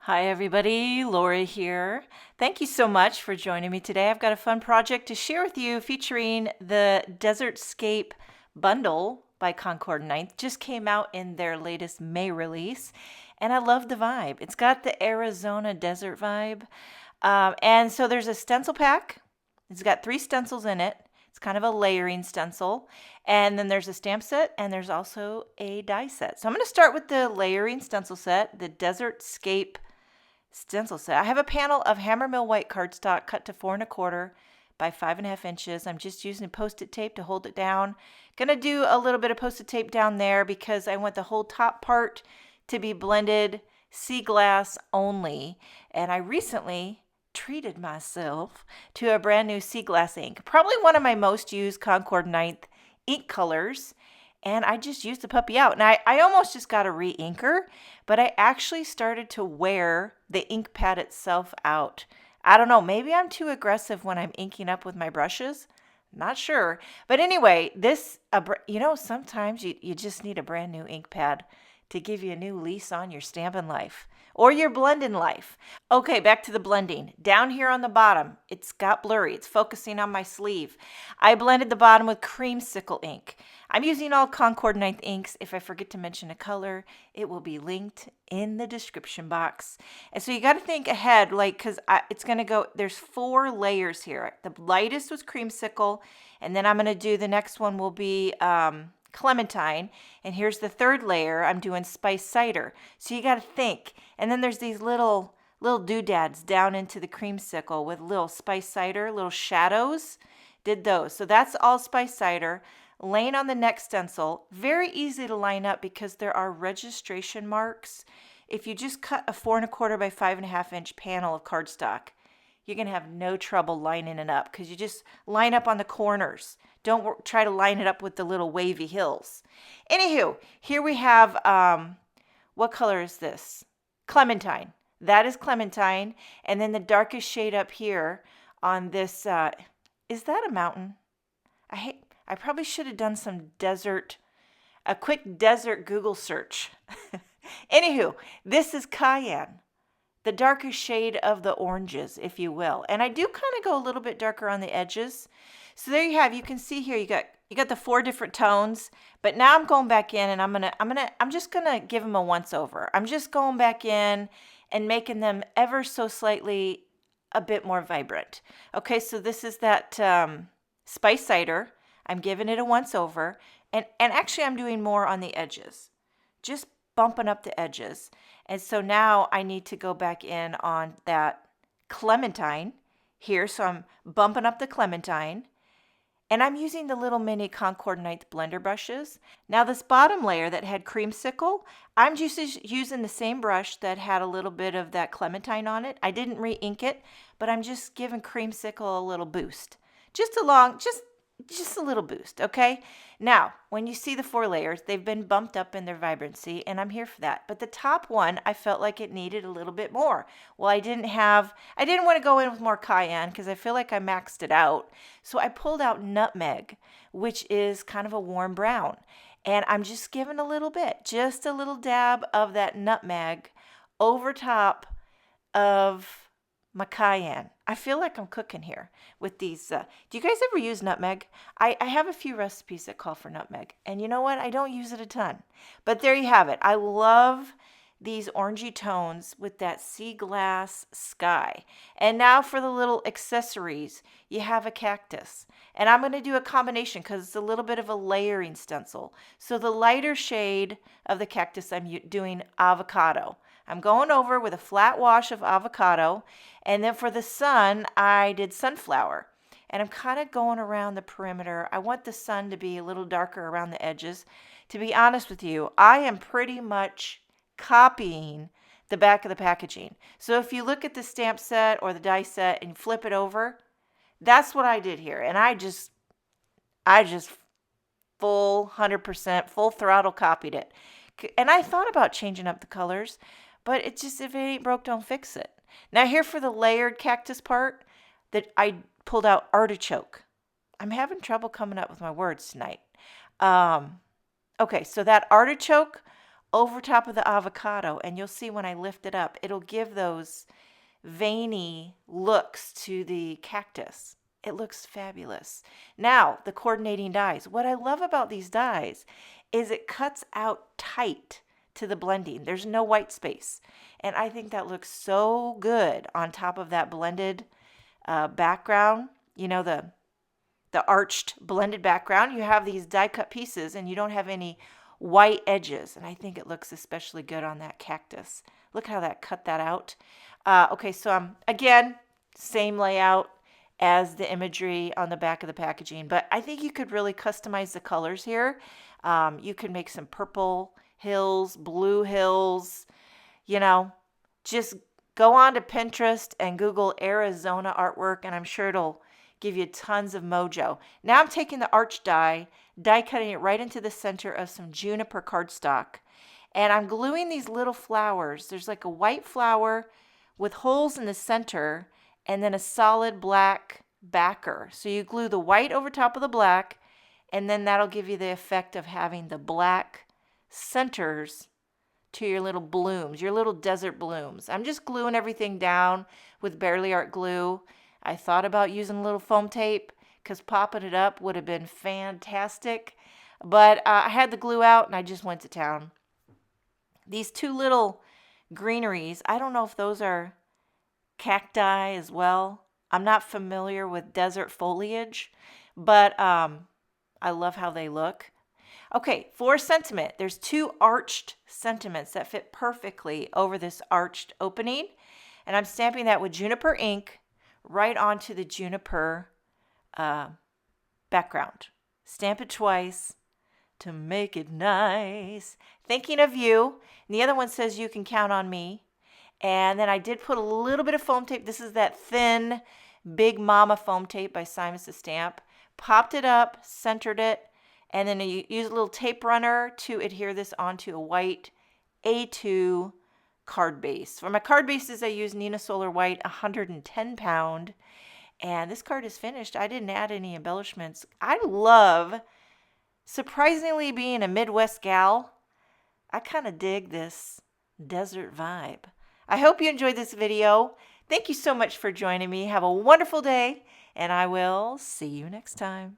Hi everybody, Lori here. Thank you so much for joining me today. I've got a fun project to share with you featuring the Desertscape bundle by Concord Ninth. Just came out in their latest May release, and I love the vibe. It's got the Arizona desert vibe. And so there's a stencil pack. It's got 3 stencils in it. It's kind of a layering stencil. And then there's a stamp set, and there's also a die set. So I'm going to start with the layering stencil set, the Desertscape stencil set. I have a panel of Hammermill white cardstock cut to 4 1/4 by 5 1/2 inches. I'm just using Post-it tape to hold it down. Gonna do a little bit of Post-it tape down there because I want the whole top part to be blended sea glass only. And I recently treated myself to a brand new sea glass ink. Probably one of my most used Concord Ninth ink colors. And I just used the puppy out. And I almost just got a re-inker, but I actually started to wear the ink pad itself out. I don't know, maybe I'm too aggressive when I'm inking up with my brushes. Not sure. But anyway, sometimes you just need a brand new ink pad to give you a new lease on your stamping life or your blending life. Okay, back to the blending. Down here on the bottom, it's got blurry. It's focusing on my sleeve. I blended the bottom with Creamsicle ink. I'm using all Concord Ninth inks. If I forget to mention a color, it will be linked in the description box. And so you got to think ahead, because it's going to go, there's 4 layers here. The lightest was Creamsicle, and then I'm going to do, the next one will be Clementine, and here's the 3rd layer. I'm doing Spice Cider. So you got to think. And then there's these little doodads down into the Creamsicle with little Spice Cider, little shadows. Did those. So that's all Spice Cider. Laying on the next stencil, very easy to line up because there are registration marks. If you just cut a 4 1/4 by 5 1/2 inch panel of cardstock, you're going to have no trouble lining it up because you just line up on the corners. Don't try to line it up with the little wavy hills. Anywho, here we have, what color is this? Clementine. That is Clementine. And then the darkest shade up here on this, is that a mountain? I probably should have done a quick desert Google search. Anywho, this is Cayenne, the darkest shade of the oranges, if you will. And I do kind of go a little bit darker on the edges. So there you have, you can see here, you got the 4 different tones, but now I'm going back in and I'm just gonna give them a once over. I'm just going back in and making them ever so slightly a bit more vibrant. Okay, so this is that Spice Cider. I'm giving it a once over, and actually I'm doing more on the edges, just bumping up the edges. And so now I need to go back in on that Clementine here. So I'm bumping up the Clementine, and I'm using the little mini Concord Ninth blender brushes. Now this bottom layer that had Creamsicle, I'm just using the same brush that had a little bit of that Clementine on it. I didn't re-ink it, but I'm just giving Creamsicle a little boost. Just a little boost, okay? Now, when you see the 4 layers, they've been bumped up in their vibrancy, and I'm here for that. But the top one, I felt like it needed a little bit more. Well, I didn't want to go in with more Cayenne because I feel like I maxed it out. So I pulled out Nutmeg, which is kind of a warm brown. And I'm just giving a little bit, just a little dab of that Nutmeg over top of my Cayenne. I feel like I'm cooking here with these. Do you guys ever use nutmeg? I have a few recipes that call for nutmeg. And you know what? I don't use it a ton. But there you have it. I love these orangey tones with that sea glass sky. And now for the little accessories, you have a cactus. And I'm going to do a combination because it's a little bit of a layering stencil. So the lighter shade of the cactus, I'm doing Avocado. I'm going over with a flat wash of Avocado. And then for the sun, I did Sunflower. And I'm kind of going around the perimeter. I want the sun to be a little darker around the edges. To be honest with you, I am pretty much copying the back of the packaging. So if you look at the stamp set or the die set and flip it over, that's what I did here. And I just full 100%, full throttle copied it. And I thought about changing up the colors, but it's just, if it ain't broke, don't fix it. Now here for the layered cactus part, that I pulled out Artichoke. I'm having trouble coming up with my words tonight. Okay, so that Artichoke over top of the avocado, and you'll see when I lift it up, it'll give those veiny looks to the cactus. It looks fabulous. Now, the coordinating dies. What I love about these dies is it cuts out tight to the blending. There's no white space. And I think that looks so good on top of that blended background. You know, the arched blended background. You have these die cut pieces and you don't have any white edges. And I think it looks especially good on that cactus. Look how that cut that out. Okay, so I'm, again, same layout as the imagery on the back of the packaging, but I think you could really customize the colors here. You could make some purple hills, blue hills, you know, just go on to Pinterest and Google Arizona artwork, and I'm sure it'll give you tons of mojo. Now I'm taking the arch die cutting it right into the center of some Juniper cardstock, and I'm gluing these little flowers. There's like a white flower with holes in the center and then a solid black backer. So you glue the white over top of the black, and then that'll give you the effect of having the black centers to your little blooms, your little desert blooms. I'm just gluing everything down with Barely Art glue. I thought about using a little foam tape because popping it up would have been fantastic, but I had the glue out and I just went to town. These two little greeneries, I don't know if those are cacti as well. I'm not familiar with desert foliage, but I love how they look. Okay, for sentiment, there's two arched sentiments that fit perfectly over this arched opening, and I'm stamping that with Juniper ink right onto the Juniper background. Stamp it twice to make it nice. Thinking of you. And the other one says you can count on me. And then I did put a little bit of foam tape. This is that thin Big Mama foam tape by Simon's Stamp. Popped it up, centered it, and then you use a little tape runner to adhere this onto a white A2 card base. For my card bases, I use Nina Solar White 110 pound. And this card is finished. I didn't add any embellishments. I love, surprisingly being a Midwest gal, I kind of dig this desert vibe. I hope you enjoyed this video. Thank you so much for joining me. Have a wonderful day, and I will see you next time.